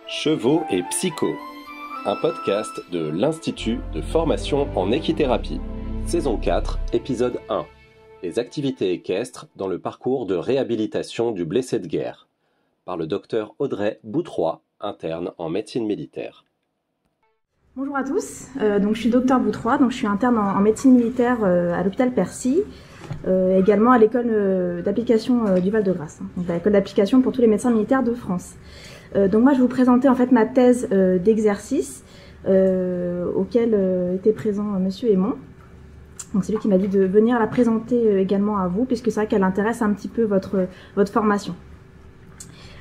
Chevaux et Psycho, un podcast de l'Institut de formation en équithérapie. Saison 4, épisode 1. Les activités équestres dans le parcours de réhabilitation du blessé de guerre. Par le docteur Audrey Boutroy, interne en médecine militaire. Bonjour à tous, je suis docteur Boutroy, je suis interne en médecine militaire à l'hôpital Percy, également à l'école d'application du Val-de-Grâce, donc l'école d'application pour tous les médecins militaires de France. Moi je vais vous présenter en fait ma thèse d'exercice auquel était présent monsieur Aymon. Donc c'est lui qui m'a dit de venir la présenter également à vous, puisque c'est vrai qu'elle intéresse un petit peu votre formation.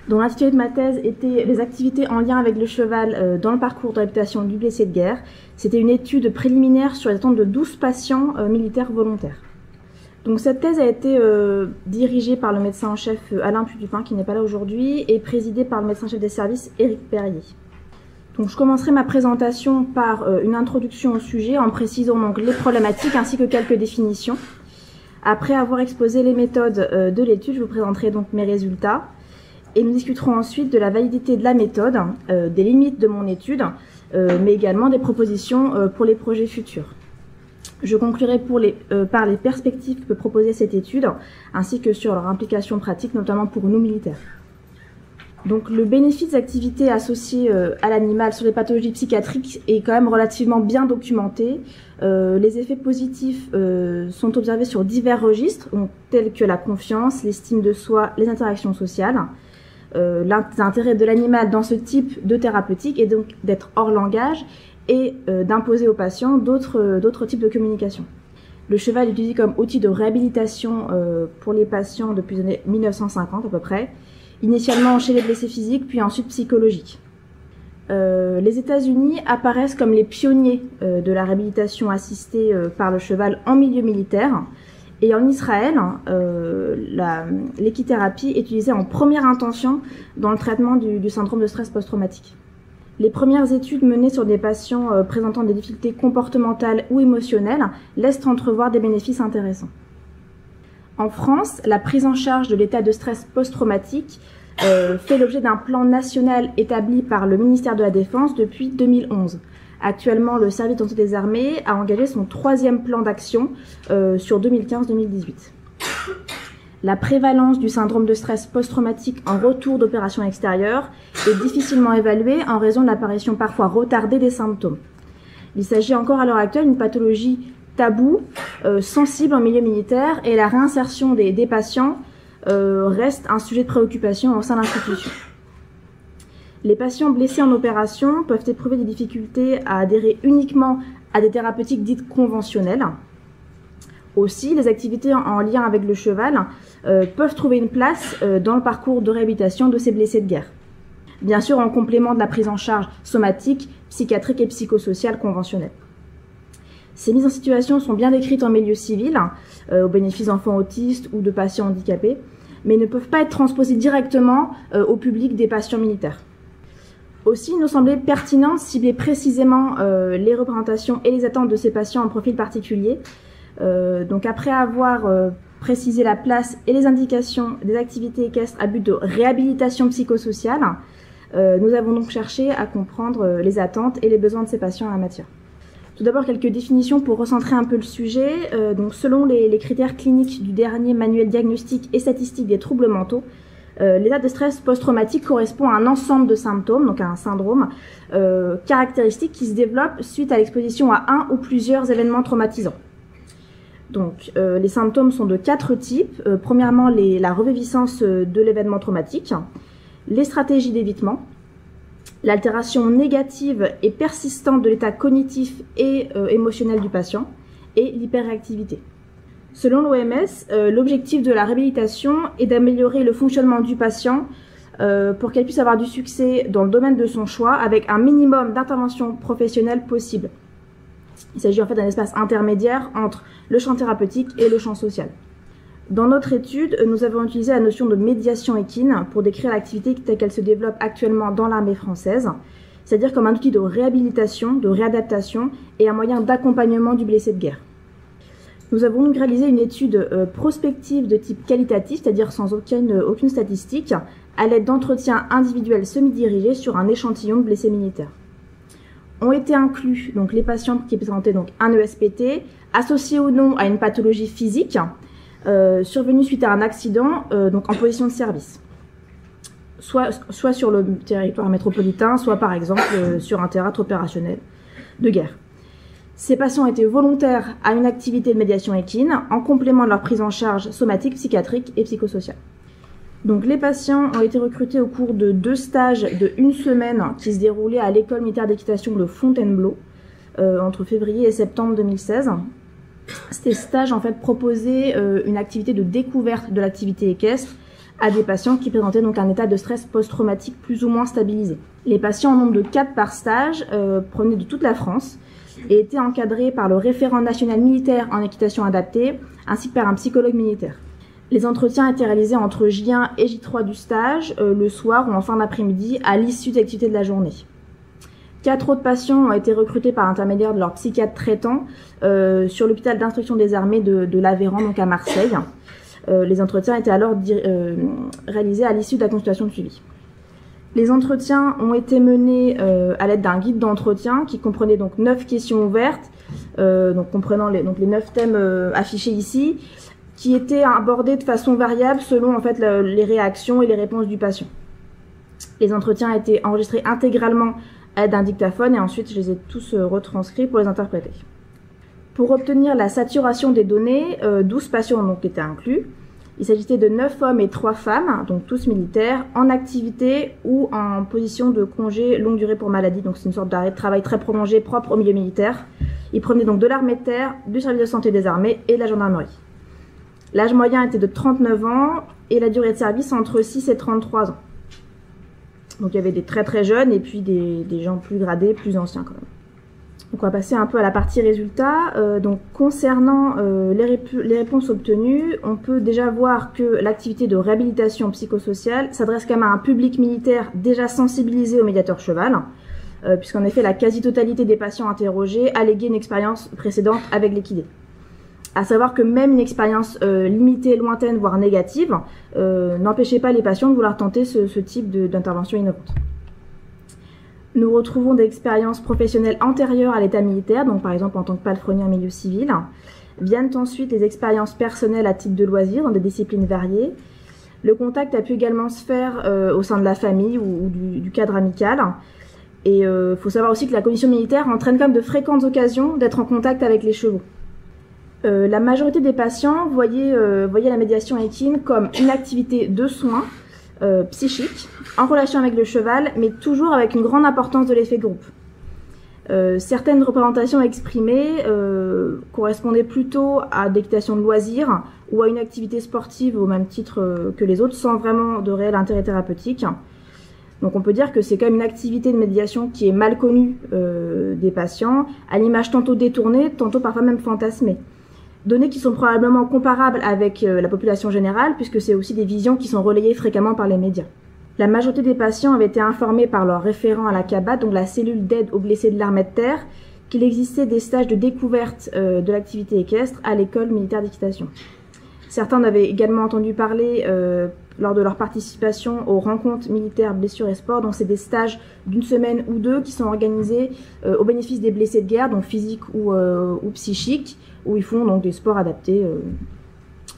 Donc l'intitulé de ma thèse était les activités en lien avec le cheval dans le parcours de réhabilitation du blessé de guerre. C'était une étude préliminaire sur les attentes de 12 patients militaires volontaires. Donc cette thèse a été dirigée par le médecin en chef Alain Pudupin, qui n'est pas là aujourd'hui, et présidée par le médecin chef des services Éric Perrier. Donc je commencerai ma présentation par une introduction au sujet en précisant donc les problématiques ainsi que quelques définitions. Après avoir exposé les méthodes de l'étude, je vous présenterai donc mes résultats. Et nous discuterons ensuite de la validité de la méthode, des limites de mon étude, mais également des propositions pour les projets futurs. Je conclurai par les perspectives que peut proposer cette étude, ainsi que sur leur implication pratique, notamment pour nous militaires. Donc le bénéfice des activités associées à l'animal sur les pathologies psychiatriques est quand même relativement bien documenté. Les effets positifs sont observés sur divers registres, tels que la confiance, l'estime de soi, les interactions sociales. L'intérêt de l'animal dans ce type de thérapeutique est donc d'être hors langage et d'imposer aux patients d'autres types de communication. Le cheval est utilisé comme outil de réhabilitation pour les patients depuis les années 1950 à peu près, initialement chez les blessés physiques, puis ensuite psychologiques. Les États-Unis apparaissent comme les pionniers de la réhabilitation assistée par le cheval en milieu militaire. Et en Israël, l'équithérapie est utilisée en première intention dans le traitement du syndrome de stress post-traumatique. Les premières études menées sur des patients présentant des difficultés comportementales ou émotionnelles laissent entrevoir des bénéfices intéressants. En France, la prise en charge de l'état de stress post-traumatique fait l'objet d'un plan national établi par le ministère de la Défense depuis 2011. Actuellement, le service de santé des armées a engagé son 3e plan d'action sur 2015-2018. La prévalence du syndrome de stress post-traumatique en retour d'opération extérieure est difficilement évaluée en raison de l'apparition parfois retardée des symptômes. Il s'agit encore à l'heure actuelle d'une pathologie taboue, sensible en milieu militaire, et la réinsertion des patients reste un sujet de préoccupation au sein de l'institution. Les patients blessés en opération peuvent éprouver des difficultés à adhérer uniquement à des thérapeutiques dites conventionnelles. Aussi, les activités en lien avec le cheval peuvent trouver une place dans le parcours de réhabilitation de ces blessés de guerre. Bien sûr, en complément de la prise en charge somatique, psychiatrique et psychosociale conventionnelle. Ces mises en situation sont bien décrites en milieu civil, au bénéfice d'enfants autistes ou de patients handicapés, mais ne peuvent pas être transposées directement au public des patients militaires. Aussi, il nous semblait pertinent de cibler précisément les représentations et les attentes de ces patients en profil particulier. Donc après avoir précisé la place et les indications des activités équestres à but de réhabilitation psychosociale, nous avons donc cherché à comprendre les attentes et les besoins de ces patients en la matière. Tout d'abord, quelques définitions pour recentrer un peu le sujet. Selon les critères cliniques du dernier manuel diagnostique et statistique des troubles mentaux, l'état de stress post-traumatique correspond à un ensemble de symptômes, donc à un syndrome caractéristique qui se développe suite à l'exposition à un ou plusieurs événements traumatisants. Donc, les symptômes sont de 4 types. Premièrement, la reviviscence de l'événement traumatique, les stratégies d'évitement, l'altération négative et persistante de l'état cognitif et émotionnel du patient, et l'hyperréactivité. Selon l'OMS, l'objectif de la réhabilitation est d'améliorer le fonctionnement du patient pour qu'elle puisse avoir du succès dans le domaine de son choix avec un minimum d'intervention professionnelle possible. Il s'agit en fait d'un espace intermédiaire entre le champ thérapeutique et le champ social. Dans notre étude, nous avons utilisé la notion de médiation équine pour décrire l'activité telle qu'elle se développe actuellement dans l'armée française, c'est-à-dire comme un outil de réhabilitation, de réadaptation et un moyen d'accompagnement du blessé de guerre. Nous avons donc réalisé une étude prospective de type qualitatif, c'est-à-dire sans aucune statistique, à l'aide d'entretiens individuels semi-dirigés sur un échantillon de blessés militaires. Ont été inclus donc, les patients qui présentaient donc, un ESPT, associés ou non à une pathologie physique, survenue suite à un accident donc en position de service. Soit sur le territoire métropolitain, soit par exemple sur un théâtre opérationnel de guerre. Ces patients étaient volontaires à une activité de médiation équine en complément de leur prise en charge somatique, psychiatrique et psychosociale. Donc les patients ont été recrutés au cours de 2 stages de 1 semaine qui se déroulaient à l'école militaire d'équitation de Fontainebleau entre février et septembre 2016. Ces stages en fait proposaient une activité de découverte de l'activité équestre à des patients qui présentaient donc un état de stress post-traumatique plus ou moins stabilisé. Les patients en nombre de 4 par stage provenaient de toute la France et étaient encadrés par le référent national militaire en équitation adaptée ainsi que par un psychologue militaire. Les entretiens étaient réalisés entre J1 et J3 du stage, le soir ou en fin d'après-midi à l'issue des activités de la journée. 4 autres patients ont été recrutés par l'intermédiaire de leur psychiatre traitant sur l'hôpital d'instruction des armées de l'Aveyron, donc à Marseille. Les entretiens étaient alors réalisés à l'issue de la consultation de suivi. Les entretiens ont été menés à l'aide d'un guide d'entretien qui comprenait donc 9 questions ouvertes, donc comprenant les 9 thèmes affichés ici, qui étaient abordés de façon variable selon en fait les réactions et les réponses du patient. Les entretiens étaient enregistrés intégralement à l'aide d'un dictaphone et ensuite je les ai tous retranscrits pour les interpréter. Pour obtenir la saturation des données, 12 patients donc étaient inclus. Il s'agissait de 9 hommes et 3 femmes, donc tous militaires, en activité ou en position de congé longue durée pour maladie. Donc c'est une sorte d'arrêt de travail très prolongé propre au milieu militaire. Ils prenaient donc de l'armée de terre, du service de santé des armées et de la gendarmerie. L'âge moyen était de 39 ans et la durée de service entre 6 et 33 ans. Donc il y avait des très très jeunes et puis des gens plus gradés, plus anciens quand même. Donc on va passer un peu à la partie résultats. Donc concernant les réponses obtenues, on peut déjà voir que l'activité de réhabilitation psychosociale s'adresse quand même à un public militaire déjà sensibilisé au médiateur cheval, puisqu'en effet la quasi-totalité des patients interrogés alléguaient une expérience précédente avec l'équidé. À savoir que même une expérience limitée, lointaine, voire négative, n'empêchait pas les patients de vouloir tenter ce type d'intervention innovante. Nous retrouvons des expériences professionnelles antérieures à l'état militaire, donc par exemple en tant que palefrenier en milieu civil. Viennent ensuite les expériences personnelles à titre de loisir dans des disciplines variées. Le contact a pu également se faire au sein de la famille ou du cadre amical. Et il faut savoir aussi que la condition militaire entraîne quand même de fréquentes occasions d'être en contact avec les chevaux. La majorité des patients voyaient la médiation équine comme une activité de soins psychique, en relation avec le cheval, mais toujours avec une grande importance de l'effet groupe. Certaines représentations exprimées correspondaient plutôt à d'équitation de loisirs ou à une activité sportive au même titre que les autres, sans vraiment de réel intérêt thérapeutique. Donc on peut dire que c'est quand même une activité de médiation qui est mal connue des patients, à l'image tantôt détournée, tantôt parfois même fantasmée. Données qui sont probablement comparables avec la population générale, puisque c'est aussi des visions qui sont relayées fréquemment par les médias. La majorité des patients avaient été informés par leur référent à la CABAT, donc la cellule d'aide aux blessés de l'armée de terre, qu'il existait des stages de découverte de l'activité équestre à l'école militaire d'équitation. Certains en avaient également entendu parler lors de leur participation aux rencontres militaires blessures et sport, donc c'est des stages d'une semaine ou 2 qui sont organisés au bénéfice des blessés de guerre, donc physiques ou psychiques, où ils font donc des sports adaptés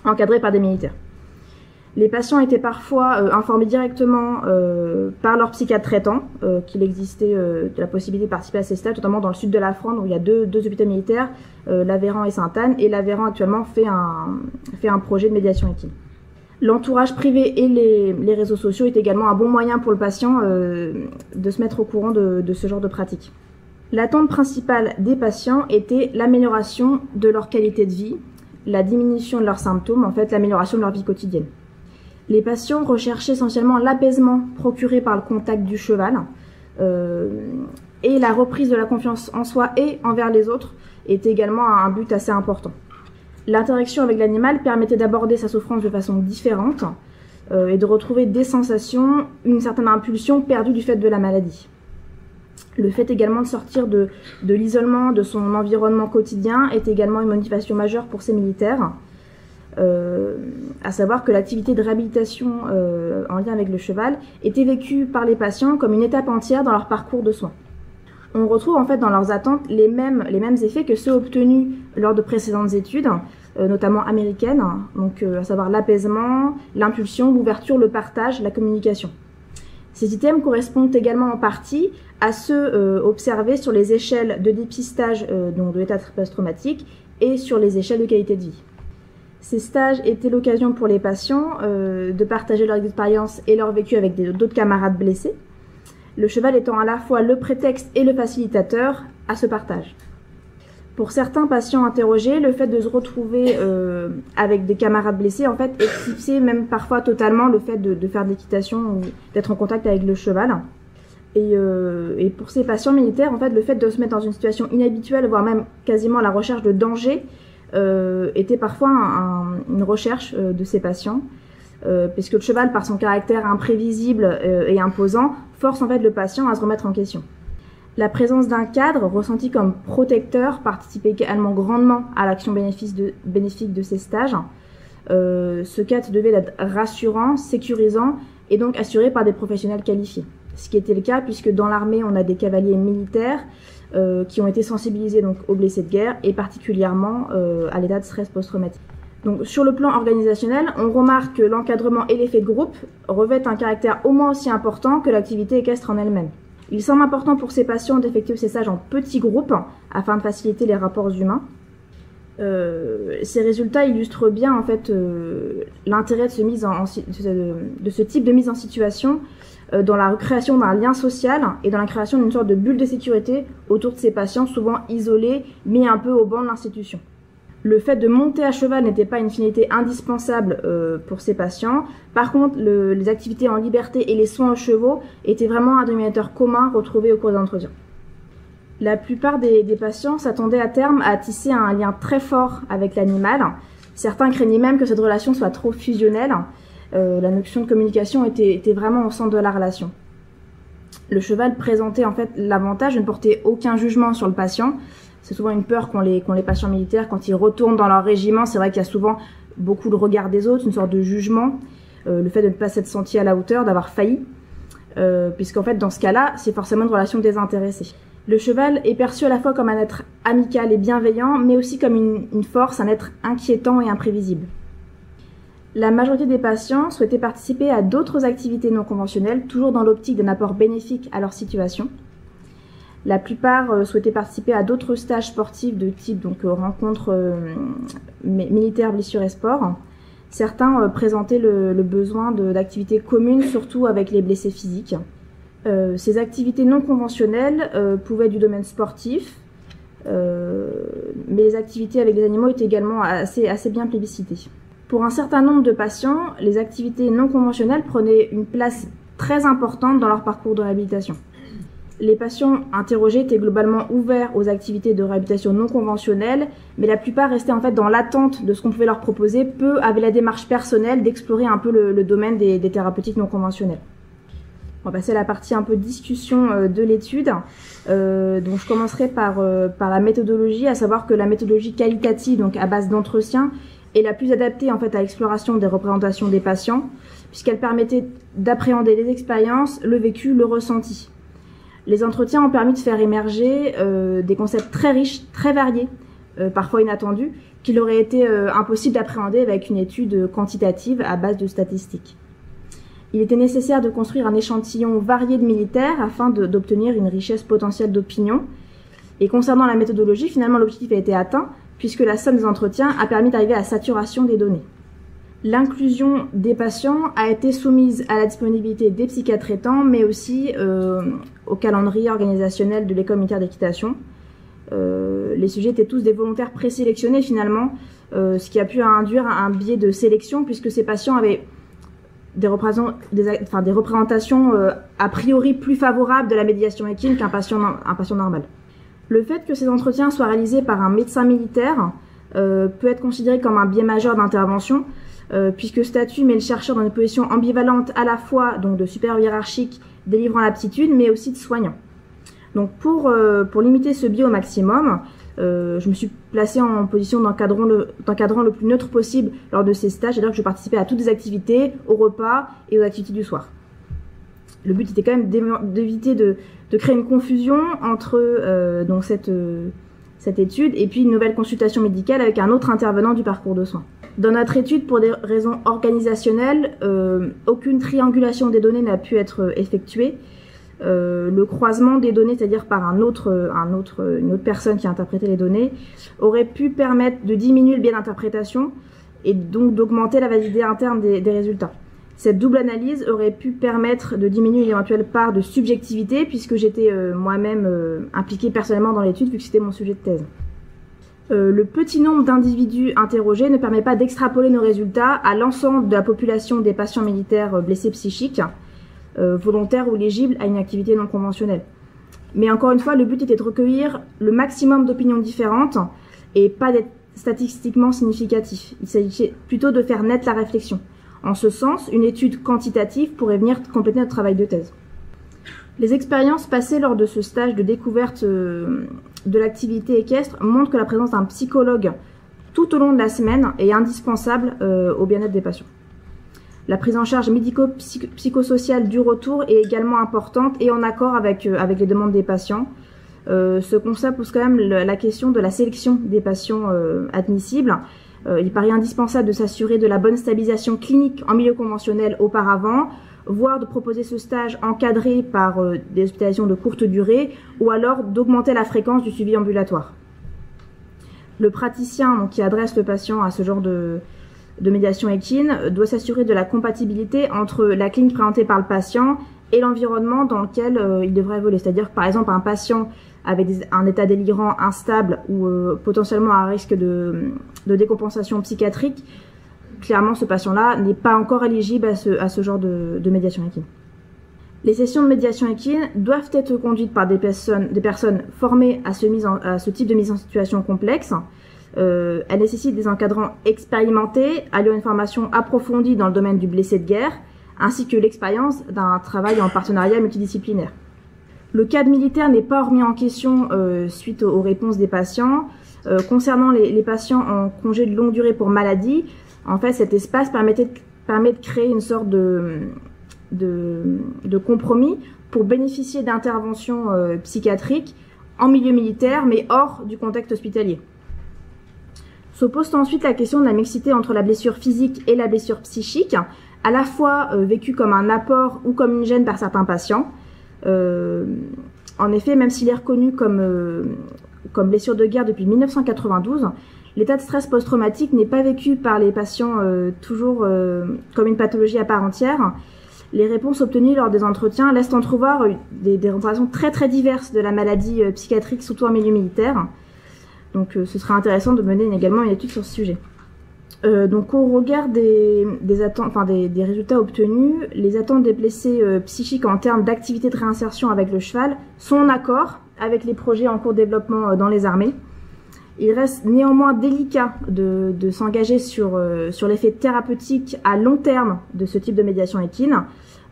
encadrés par des militaires. Les patients étaient parfois informés directement par leur psychiatre traitant qu'il existait de la possibilité de participer à ces stages, notamment dans le sud de la France où il y a deux hôpitaux militaires, l'Aveyron et Sainte-Anne, et l'Aveyron actuellement fait un projet de médiation équine. L'entourage privé et les réseaux sociaux est également un bon moyen pour le patient de se mettre au courant de ce genre de pratique. L'attente principale des patients était l'amélioration de leur qualité de vie, la diminution de leurs symptômes, en fait l'amélioration de leur vie quotidienne. Les patients recherchaient essentiellement l'apaisement procuré par le contact du cheval et la reprise de la confiance en soi et envers les autres était également un but assez important. L'interaction avec l'animal permettait d'aborder sa souffrance de façon différente et de retrouver des sensations, une certaine impulsion perdue du fait de la maladie. Le fait également de sortir de l'isolement de son environnement quotidien est également une motivation majeure pour ces militaires. À savoir que l'activité de réhabilitation en lien avec le cheval était vécue par les patients comme une étape entière dans leur parcours de soins. On retrouve en fait dans leurs attentes les mêmes effets que ceux obtenus lors de précédentes études, notamment américaines, donc à savoir l'apaisement, l'impulsion, l'ouverture, le partage, la communication. Ces items correspondent également en partie à ceux observés sur les échelles de dépistage donc de l'état post-traumatique et sur les échelles de qualité de vie. Ces stages étaient l'occasion pour les patients de partager leur expérience et leur vécu avec d'autres camarades blessés, le cheval étant à la fois le prétexte et le facilitateur à ce partage. Pour certains patients interrogés, le fait de se retrouver avec des camarades blessés, en fait, éclipsait même parfois totalement le fait de faire de l'équitation ou d'être en contact avec le cheval. Et pour ces patients militaires, en fait, le fait de se mettre dans une situation inhabituelle, voire même quasiment la recherche de danger, était parfois une recherche de ces patients, puisque le cheval, par son caractère imprévisible et imposant, force en fait le patient à se remettre en question. La présence d'un cadre ressenti comme protecteur participait également grandement à l'action bénéfique de ces stages. Ce cadre devait être rassurant, sécurisant et donc assuré par des professionnels qualifiés. Ce qui était le cas puisque dans l'armée, on a des cavaliers militaires qui ont été sensibilisés donc, aux blessés de guerre et particulièrement à l'état de stress post-traumatique. Donc, sur le plan organisationnel, on remarque que l'encadrement et l'effet de groupe revêtent un caractère au moins aussi important que l'activité équestre en elle-même. Il semble important pour ces patients d'effectuer ces stages en petits groupes afin de faciliter les rapports humains. Ces résultats illustrent bien en fait l'intérêt de ce type de mise en situation dans la création d'un lien social et dans la création d'une sorte de bulle de sécurité autour de ces patients souvent isolés, mis un peu au banc de l'institution. Le fait de monter à cheval n'était pas une finalité indispensable pour ces patients. Par contre, les activités en liberté et les soins aux chevaux étaient vraiment un dénominateur commun retrouvé au cours des entretiens. La plupart des patients s'attendaient à terme à tisser un lien très fort avec l'animal. Certains craignaient même que cette relation soit trop fusionnelle. La notion de communication était vraiment au centre de la relation. Le cheval présentait en fait l'avantage de ne porter aucun jugement sur le patient. C'est souvent une peur qu'ont les patients militaires quand ils retournent dans leur régiment. C'est vrai qu'il y a souvent beaucoup de regard des autres, une sorte de jugement, le fait de ne pas s'être senti à la hauteur, d'avoir failli, puisqu'en fait dans ce cas-là, c'est forcément une relation désintéressée. Le cheval est perçu à la fois comme un être amical et bienveillant, mais aussi comme une force, un être inquiétant et imprévisible. La majorité des patients souhaitaient participer à d'autres activités non conventionnelles, toujours dans l'optique d'un apport bénéfique à leur situation. La plupart souhaitaient participer à d'autres stages sportifs de type rencontres militaires, blessures et sport. Certains présentaient le besoin d'activités communes, surtout avec les blessés physiques. Ces activités non conventionnelles pouvaient être du domaine sportif, mais les activités avec les animaux étaient également assez bien plébiscitées. Pour un certain nombre de patients, les activités non conventionnelles prenaient une place très importante dans leur parcours de réhabilitation. Les patients interrogés étaient globalement ouverts aux activités de réhabilitation non conventionnelles, mais la plupart restaient en fait dans l'attente de ce qu'on pouvait leur proposer, peu avaient la démarche personnelle d'explorer un peu le domaine des thérapeutiques non conventionnelles. On va passer à la partie un peu discussion de l'étude. Donc je commencerai par la méthodologie, à savoir que la méthodologie qualitative, donc à base d'entretien, est la plus adaptée en fait à l'exploration des représentations des patients, puisqu'elle permettait d'appréhender les expériences, le vécu, le ressenti. Les entretiens ont permis de faire émerger des concepts très riches, très variés, parfois inattendus, qu'il aurait été impossible d'appréhender avec une étude quantitative à base de statistiques. Il était nécessaire de construire un échantillon varié de militaires afin d'obtenir une richesse potentielle d'opinion. Et concernant la méthodologie, finalement l'objectif a été atteint, puisque la somme des entretiens a permis d'arriver à la saturation des données. L'inclusion des patients a été soumise à la disponibilité des psychiatres traitants, mais aussi au calendrier organisationnel de l'école militaire d'équitation. Les sujets étaient tous des volontaires présélectionnés finalement, ce qui a pu induire un biais de sélection, puisque ces patients avaient des représentations a priori plus favorables de la médiation équine qu'un patient normal. Le fait que ces entretiens soient réalisés par un médecin militaire peut être considéré comme un biais majeur d'intervention, puisque statut met le chercheur dans une position ambivalente à la fois donc de supérieur hiérarchique délivrant l'aptitude, mais aussi de soignant. Donc pour limiter ce biais au maximum, je me suis placée en position d'encadrant le plus neutre possible lors de ces stages, c'est-à-dire que je participais à toutes les activités, aux repas et aux activités du soir. Le but était quand même d'éviter de créer une confusion entre donc cette étude et puis une nouvelle consultation médicale avec un autre intervenant du parcours de soins. Dans notre étude, pour des raisons organisationnelles, aucune triangulation des données n'a pu être effectuée. Le croisement des données, c'est-à-dire par une autre personne qui a interprété les données, aurait pu permettre de diminuer le biais d'interprétation et donc d'augmenter la validité interne des résultats. Cette double analyse aurait pu permettre de diminuer l'éventuelle part de subjectivité puisque j'étais moi-même impliquée personnellement dans l'étude vu que c'était mon sujet de thèse. Le petit nombre d'individus interrogés ne permet pas d'extrapoler nos résultats à l'ensemble de la population des patients militaires blessés psychiques, volontaires ou éligibles à une activité non conventionnelle. Mais encore une fois, le but était de recueillir le maximum d'opinions différentes et pas d'être statistiquement significatif. Il s'agissait plutôt de faire naître la réflexion. En ce sens, une étude quantitative pourrait venir compléter notre travail de thèse. Les expériences passées lors de ce stage de découverte de l'activité équestre montrent que la présence d'un psychologue tout au long de la semaine est indispensable au bien-être des patients. La prise en charge médico-psychosociale du retour est également importante et en accord avec les demandes des patients. Ce concept pose quand même la question de la sélection des patients admissibles. Il paraît indispensable de s'assurer de la bonne stabilisation clinique en milieu conventionnel auparavant, voire de proposer ce stage encadré par des hospitalisations de courte durée, ou alors d'augmenter la fréquence du suivi ambulatoire. Le praticien donc, qui adresse le patient à ce genre de médiation équine doit s'assurer de la compatibilité entre la clinique présentée par le patient et l'environnement dans lequel il devrait évoluer. C'est-à-dire que par exemple un patient avec un état délirant instable ou potentiellement à risque de décompensation psychiatrique, clairement ce patient-là n'est pas encore éligible à ce genre de médiation équine. Les sessions de médiation équine doivent être conduites par des personnes formées à ce type de mise en situation complexe. Elles nécessitent des encadrants expérimentés, ayant une formation approfondie dans le domaine du blessé de guerre, ainsi que l'expérience d'un travail en partenariat multidisciplinaire. Le cadre militaire n'est pas remis en question suite aux réponses des patients. Concernant les patients en congé de longue durée pour maladie, en fait, cet espace permet de créer une sorte de compromis pour bénéficier d'interventions psychiatriques en milieu militaire, mais hors du contexte hospitalier. S'oppose ensuite la question de la mixité entre la blessure physique et la blessure psychique, à la fois vécue comme un apport ou comme une gêne par certains patients. En effet, même s'il est reconnu comme blessure de guerre depuis 1992, l'état de stress post-traumatique n'est pas vécu par les patients toujours comme une pathologie à part entière. Les réponses obtenues lors des entretiens laissent entrevoir des représentations très très diverses de la maladie psychiatrique, surtout en milieu militaire. Donc ce serait intéressant de mener également une étude sur ce sujet. Donc au regard des résultats obtenus, les attentes des blessés psychiques en termes d'activité de réinsertion avec le cheval sont en accord avec les projets en cours de développement dans les armées. Il reste néanmoins délicat de s'engager sur l'effet thérapeutique à long terme de ce type de médiation équine,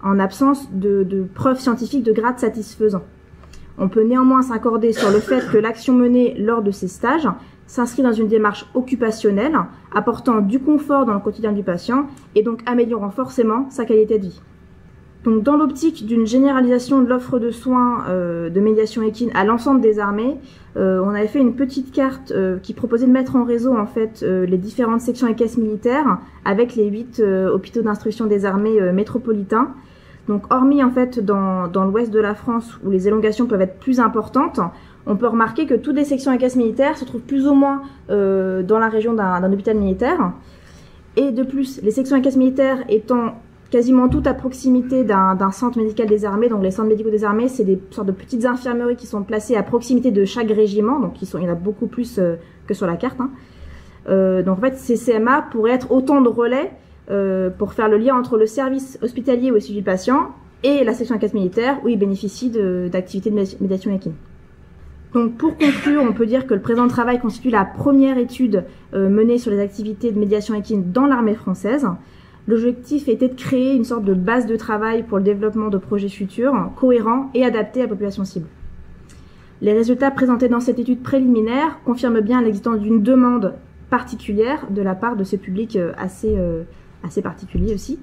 en absence de preuves scientifiques de grade satisfaisant. On peut néanmoins s'accorder sur le fait que l'action menée lors de ces stages s'inscrit dans une démarche occupationnelle, apportant du confort dans le quotidien du patient et donc améliorant forcément sa qualité de vie. Donc, dans l'optique d'une généralisation de l'offre de soins de médiation équine à l'ensemble des armées, on avait fait une petite carte qui proposait de mettre en réseau en fait les différentes sections équestres militaires avec les 8 hôpitaux d'instruction des armées métropolitains. Donc, hormis en fait dans l'ouest de la France où les élongations peuvent être plus importantes, on peut remarquer que toutes les sections équestres militaires se trouvent plus ou moins dans la région d'un hôpital militaire. Et de plus, les sections équestres militaires étant quasiment toutes à proximité d'un centre médical des armées. Donc les centres médicaux des armées, c'est des sortes de petites infirmeries qui sont placées à proximité de chaque régiment. Donc il y en a beaucoup plus que sur la carte. Donc en fait, ces CMA pourraient être autant de relais pour faire le lien entre le service hospitalier où est suivi le patient et la section équestre militaire où il bénéficie d'activités de médiation équine. Donc pour conclure, on peut dire que le présent travail constitue la première étude menée sur les activités de médiation équine dans l'armée française. L'objectif était de créer une sorte de base de travail pour le développement de projets futurs, cohérents et adaptés à la population cible. Les résultats présentés dans cette étude préliminaire confirment bien l'existence d'une demande particulière de la part de ce public assez particulier aussi.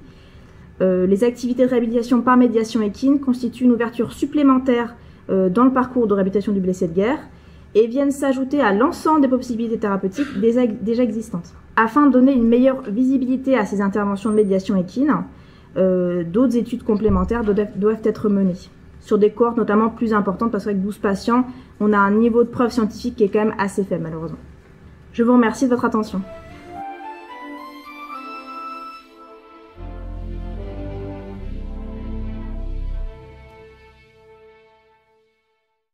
Les activités de réhabilitation par médiation équine constituent une ouverture supplémentaire dans le parcours de réhabilitation du blessé de guerre et viennent s'ajouter à l'ensemble des possibilités thérapeutiques déjà existantes. Afin de donner une meilleure visibilité à ces interventions de médiation équine, d'autres études complémentaires doivent être menées, sur des cohortes notamment plus importantes, parce qu'avec 12 patients, on a un niveau de preuve scientifique qui est quand même assez faible malheureusement. Je vous remercie de votre attention.